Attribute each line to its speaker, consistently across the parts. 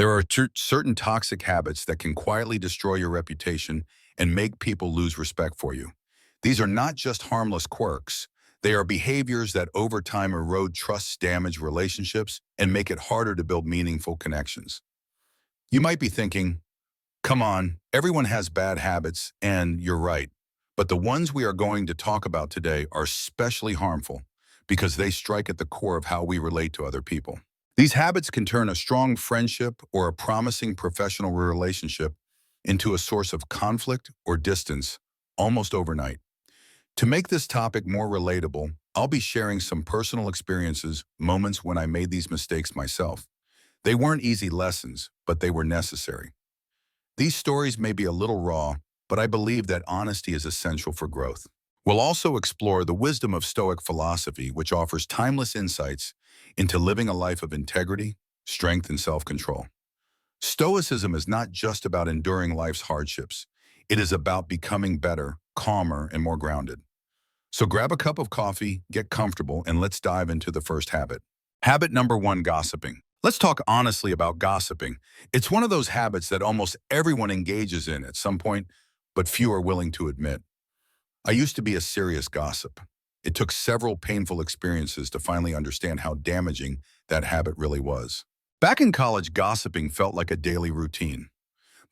Speaker 1: There are certain toxic habits that can quietly destroy your reputation and make people lose respect for you. These are not just harmless quirks. They are behaviors that over time erode trust, damage relationships, and make it harder to build meaningful connections. You might be thinking, come on, everyone has bad habits, and you're right. But the ones we are going to talk about today are especially harmful because they strike at the core of how we relate to other people. These habits can turn a strong friendship or a promising professional relationship into a source of conflict or distance almost overnight. To make this topic more relatable, I'll be sharing some personal experiences, moments when I made these mistakes myself. They weren't easy lessons, but they were necessary. These stories may be a little raw, but I believe that honesty is essential for growth. We'll also explore the wisdom of Stoic philosophy, which offers timeless insights into living a life of integrity, strength, and self-control. Stoicism is not just about enduring life's hardships. It is about becoming better, calmer, and more grounded. So grab a cup of coffee, get comfortable, and let's dive into the first habit. Habit number one, gossiping. Let's talk honestly about gossiping. It's one of those habits that almost everyone engages in at some point, but few are willing to admit. I used to be a serious gossip. It took several painful experiences to finally understand how damaging that habit really was. Back in college, gossiping felt like a daily routine.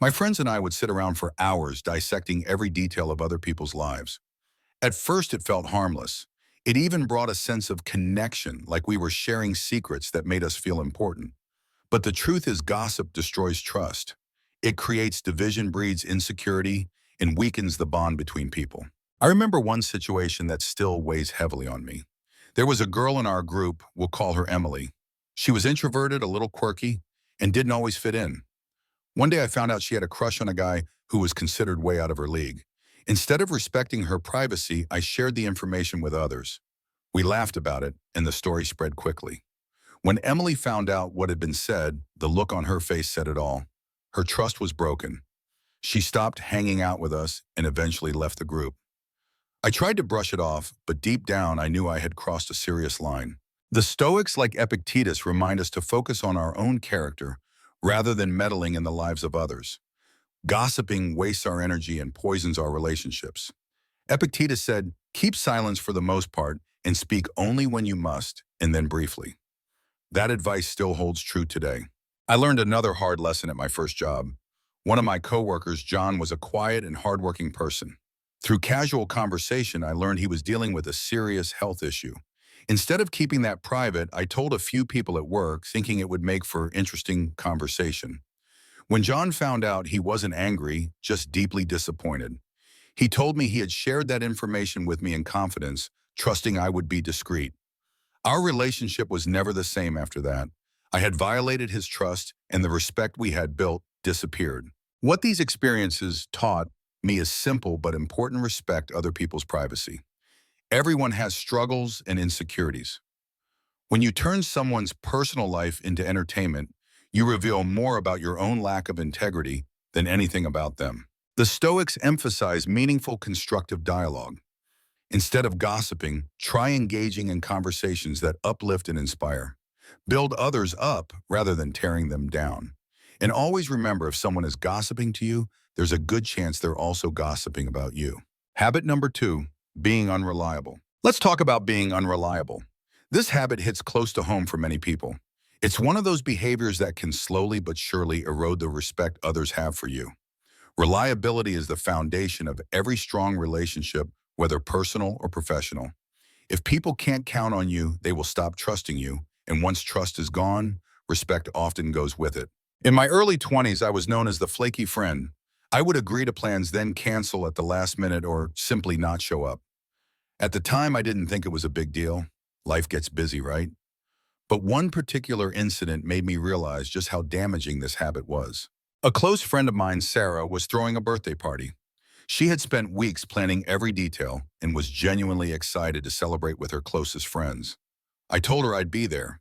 Speaker 1: My friends and I would sit around for hours dissecting every detail of other people's lives. At first, it felt harmless. It even brought a sense of connection, like we were sharing secrets that made us feel important. But the truth is, gossip destroys trust. It creates division, breeds insecurity, and weakens the bond between people. I remember one situation that still weighs heavily on me. There was a girl in our group, we'll call her Emily. She was introverted, a little quirky, and didn't always fit in. One day I found out she had a crush on a guy who was considered way out of her league. Instead of respecting her privacy, I shared the information with others. We laughed about it, and the story spread quickly. When Emily found out what had been said, the look on her face said it all. Her trust was broken. She stopped hanging out with us and eventually left the group. I tried to brush it off, but deep down I knew I had crossed a serious line. The Stoics, like Epictetus, remind us to focus on our own character rather than meddling in the lives of others. Gossiping wastes our energy and poisons our relationships. Epictetus said, keep silence for the most part and speak only when you must, and then briefly. That advice still holds true today. I learned another hard lesson at my first job. One of my coworkers, John, was a quiet and hardworking person. Through casual conversation, I learned he was dealing with a serious health issue. Instead of keeping that private, I told a few people at work, thinking it would make for interesting conversation. When John found out, he wasn't angry, just deeply disappointed. He told me he had shared that information with me in confidence, trusting I would be discreet. Our relationship was never the same after that. I had violated his trust, and the respect we had built disappeared. What these experiences taught me is simple but important: respect other people's privacy. Everyone has struggles and insecurities. When you turn someone's personal life into entertainment, you reveal more about your own lack of integrity than anything about them. The Stoics emphasize meaningful, constructive dialogue. Instead of gossiping, try engaging in conversations that uplift and inspire. Build others up rather than tearing them down. And always remember, if someone is gossiping to you, there's a good chance they're also gossiping about you. Habit number two, being unreliable. Let's talk about being unreliable. This habit hits close to home for many people. It's one of those behaviors that can slowly but surely erode the respect others have for you. Reliability is the foundation of every strong relationship, whether personal or professional. If people can't count on you, they will stop trusting you, and once trust is gone, respect often goes with it. In my early 20s, I was known as the flaky friend. I would agree to plans, then cancel at the last minute or simply not show up. At the time, I didn't think it was a big deal. Life gets busy, right? But one particular incident made me realize just how damaging this habit was. A close friend of mine, Sarah, was throwing a birthday party. She had spent weeks planning every detail and was genuinely excited to celebrate with her closest friends. I told her I'd be there,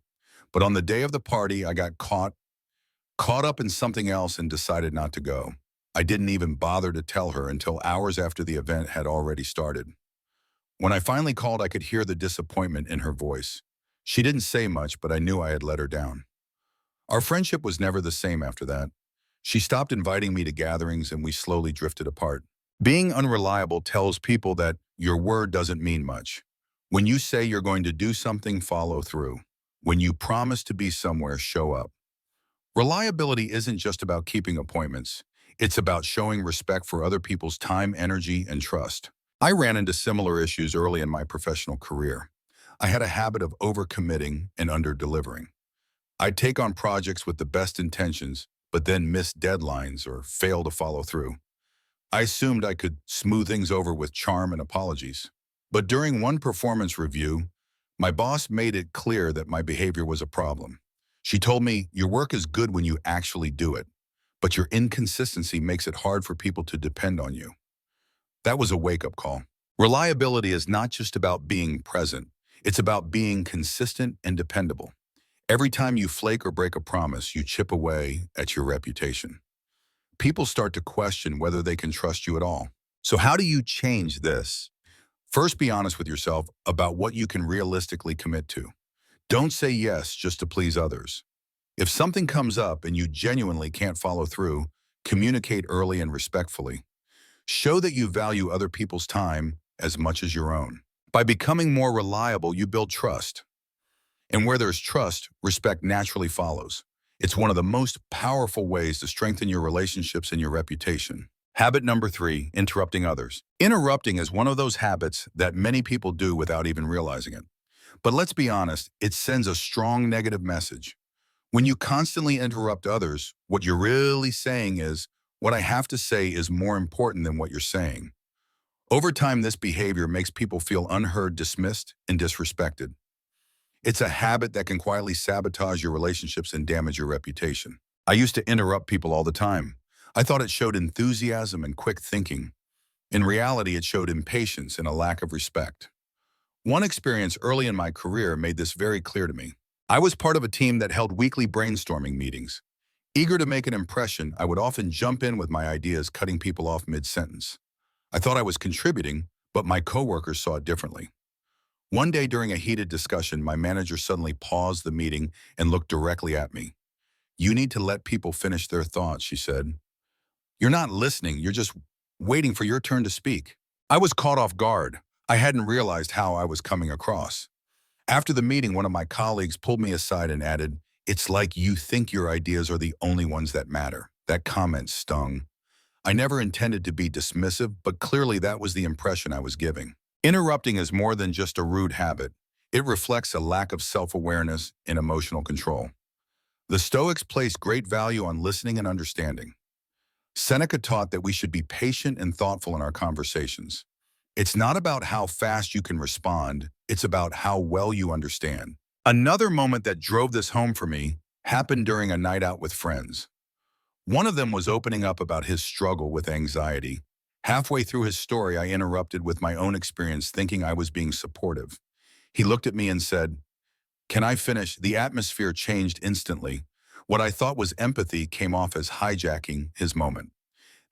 Speaker 1: but on the day of the party, I got caught up in something else and decided not to go. I didn't even bother to tell her until hours after the event had already started. When I finally called, I could hear the disappointment in her voice. She didn't say much, but I knew I had let her down. Our friendship was never the same after that. She stopped inviting me to gatherings and we slowly drifted apart. Being unreliable tells people that your word doesn't mean much. When you say you're going to do something, follow through. When you promise to be somewhere, show up. Reliability isn't just about keeping appointments. It's about showing respect for other people's time, energy, and trust. I ran into similar issues early in my professional career. I had a habit of overcommitting and under-delivering. I'd take on projects with the best intentions, but then miss deadlines or fail to follow through. I assumed I could smooth things over with charm and apologies. But during one performance review, my boss made it clear that my behavior was a problem. She told me, your work is good when you actually do it, but your inconsistency makes it hard for people to depend on you. That was a wake-up call. Reliability is not just about being present. It's about being consistent and dependable. Every time you flake or break a promise, you chip away at your reputation. People start to question whether they can trust you at all. So how do you change this? First, be honest with yourself about what you can realistically commit to. Don't say yes just to please others. If something comes up and you genuinely can't follow through, communicate early and respectfully. Show that you value other people's time as much as your own. By becoming more reliable, you build trust. And where there's trust, respect naturally follows. It's one of the most powerful ways to strengthen your relationships and your reputation. Habit number 3, interrupting others. Interrupting is one of those habits that many people do without even realizing it. But let's be honest, it sends a strong negative message. When you constantly interrupt others, what you're really saying is, what I have to say is more important than what you're saying. Over time, this behavior makes people feel unheard, dismissed, and disrespected. It's a habit that can quietly sabotage your relationships and damage your reputation. I used to interrupt people all the time. I thought it showed enthusiasm and quick thinking. In reality, it showed impatience and a lack of respect. One experience early in my career made this very clear to me. I was part of a team that held weekly brainstorming meetings. Eager to make an impression, I would often jump in with my ideas, cutting people off mid-sentence. I thought I was contributing, but my coworkers saw it differently. One day during a heated discussion, my manager suddenly paused the meeting and looked directly at me. "You need to let people finish their thoughts," she said. "You're not listening, you're just waiting for your turn to speak." I was caught off guard. I hadn't realized how I was coming across. After the meeting, one of my colleagues pulled me aside and added, "It's like you think your ideas are the only ones that matter." That comment stung. I never intended to be dismissive, but clearly that was the impression I was giving. Interrupting is more than just a rude habit. It reflects a lack of self-awareness and emotional control. The Stoics placed great value on listening and understanding. Seneca taught that we should be patient and thoughtful in our conversations. It's not about how fast you can respond, it's about how well you understand. Another moment that drove this home for me happened during a night out with friends. One of them was opening up about his struggle with anxiety. Halfway through his story, I interrupted with my own experience, thinking I was being supportive. He looked at me and said, "Can I finish?" The atmosphere changed instantly. What I thought was empathy came off as hijacking his moment.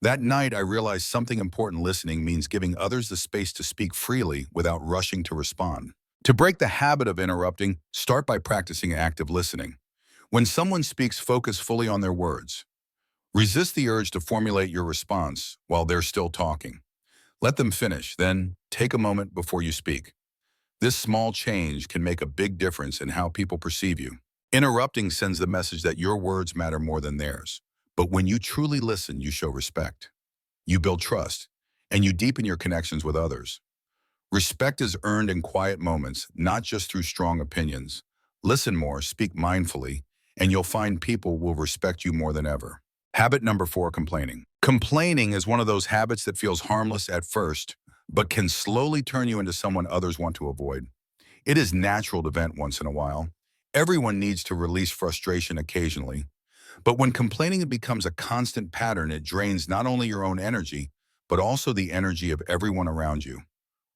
Speaker 1: That night, I realized something important: listening means giving others the space to speak freely without rushing to respond. To break the habit of interrupting, start by practicing active listening. When someone speaks, focus fully on their words. Resist the urge to formulate your response while they're still talking. Let them finish, then take a moment before you speak. This small change can make a big difference in how people perceive you. Interrupting sends the message that your words matter more than theirs. But when you truly listen, you show respect. You build trust, and you deepen your connections with others. Respect is earned in quiet moments, not just through strong opinions. Listen more, speak mindfully, and you'll find people will respect you more than ever. Habit number 4, complaining. Complaining is one of those habits that feels harmless at first, but can slowly turn you into someone others want to avoid. It is natural to vent once in a while. Everyone needs to release frustration occasionally. But when complaining becomes a constant pattern, it drains not only your own energy, but also the energy of everyone around you.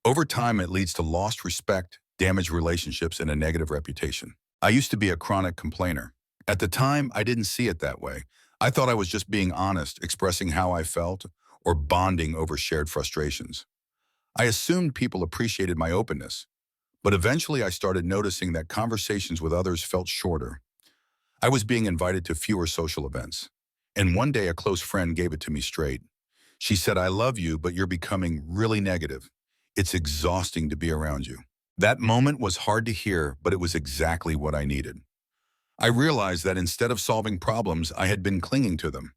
Speaker 1: Over time, it leads to lost respect, damaged relationships, and a negative reputation. I used to be a chronic complainer. At the time, I didn't see it that way. I thought I was just being honest, expressing how I felt, or bonding over shared frustrations. I assumed people appreciated my openness, but eventually I started noticing that conversations with others felt shorter. I was being invited to fewer social events. And one day a close friend gave it to me straight. She said, "I love you, but you're becoming really negative. It's exhausting to be around you." That moment was hard to hear, but it was exactly what I needed. I realized that instead of solving problems, I had been clinging to them.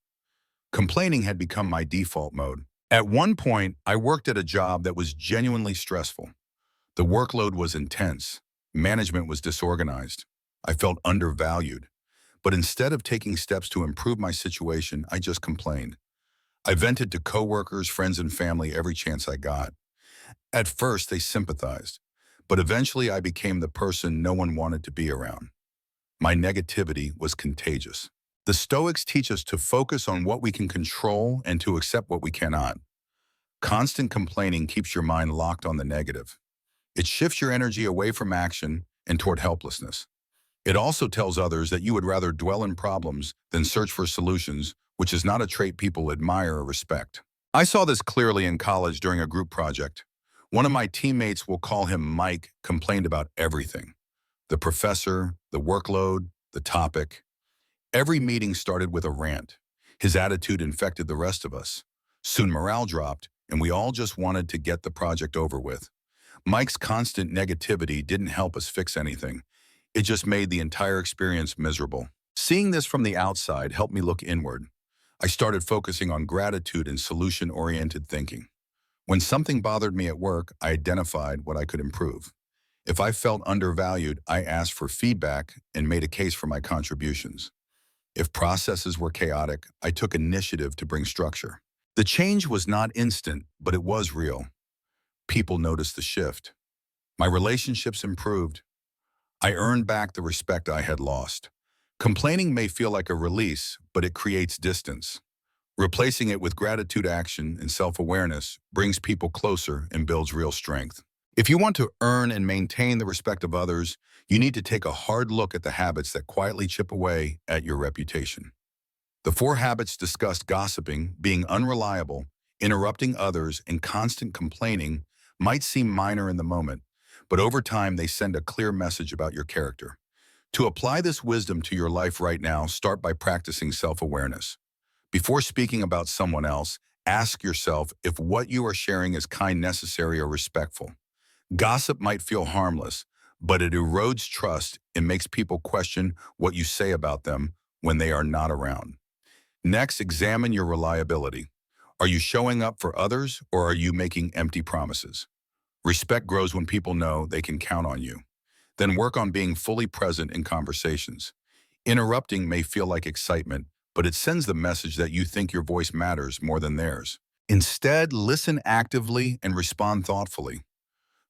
Speaker 1: Complaining had become my default mode. At one point, I worked at a job that was genuinely stressful. The workload was intense. Management was disorganized. I felt undervalued. But instead of taking steps to improve my situation, I just complained. I vented to coworkers, friends, and family every chance I got. At first, they sympathized. But eventually, I became the person no one wanted to be around. My negativity was contagious. The Stoics teach us to focus on what we can control and to accept what we cannot. Constant complaining keeps your mind locked on the negative. It shifts your energy away from action and toward helplessness. It also tells others that you would rather dwell in problems than search for solutions, which is not a trait people admire or respect. I saw this clearly in college during a group project. One of my teammates, we'll call him Mike, complained about everything. The professor, the workload, the topic. Every meeting started with a rant. His attitude infected the rest of us. Soon morale dropped, and we all just wanted to get the project over with. Mike's constant negativity didn't help us fix anything. It just made the entire experience miserable. Seeing this from the outside helped me look inward. I started focusing on gratitude and solution-oriented thinking. When something bothered me at work, I identified what I could improve. If I felt undervalued, I asked for feedback and made a case for my contributions. If processes were chaotic, I took initiative to bring structure. The change was not instant, but it was real. People noticed the shift. My relationships improved. I earned back the respect I had lost. Complaining may feel like a release, but it creates distance. Replacing it with gratitude action and self-awareness brings people closer and builds real strength. If you want to earn and maintain the respect of others, you need to take a hard look at the habits that quietly chip away at your reputation. The 4 habits discussed: gossiping, being unreliable, interrupting others, and constant complaining might seem minor in the moment, but over time they send a clear message about your character. To apply this wisdom to your life right now, start by practicing self-awareness. Before speaking about someone else, ask yourself if what you are sharing is kind, necessary, or respectful. Gossip might feel harmless, but it erodes trust and makes people question what you say about them when they are not around. Next, examine your reliability. Are you showing up for others, or are you making empty promises? Respect grows when people know they can count on you. Then work on being fully present in conversations. Interrupting may feel like excitement, but it sends the message that you think your voice matters more than theirs. Instead, listen actively and respond thoughtfully.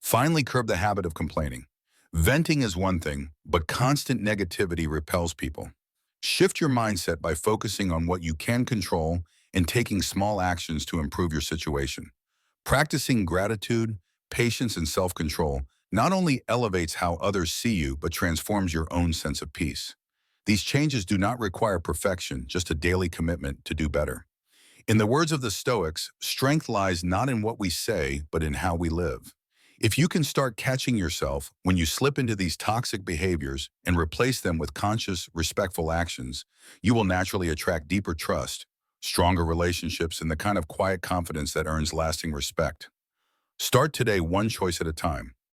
Speaker 1: Finally, curb the habit of complaining. Venting is one thing, but constant negativity repels people. Shift your mindset by focusing on what you can control and taking small actions to improve your situation. Practicing gratitude, patience, and self-control not only elevates how others see you, but transforms your own sense of peace. These changes do not require perfection, just a daily commitment to do better. In the words of the Stoics, strength lies not in what we say, but in how we live. If you can start catching yourself when you slip into these toxic behaviors and replace them with conscious, respectful actions, you will naturally attract deeper trust, stronger relationships, and the kind of quiet confidence that earns lasting respect. Start today, one choice at a time.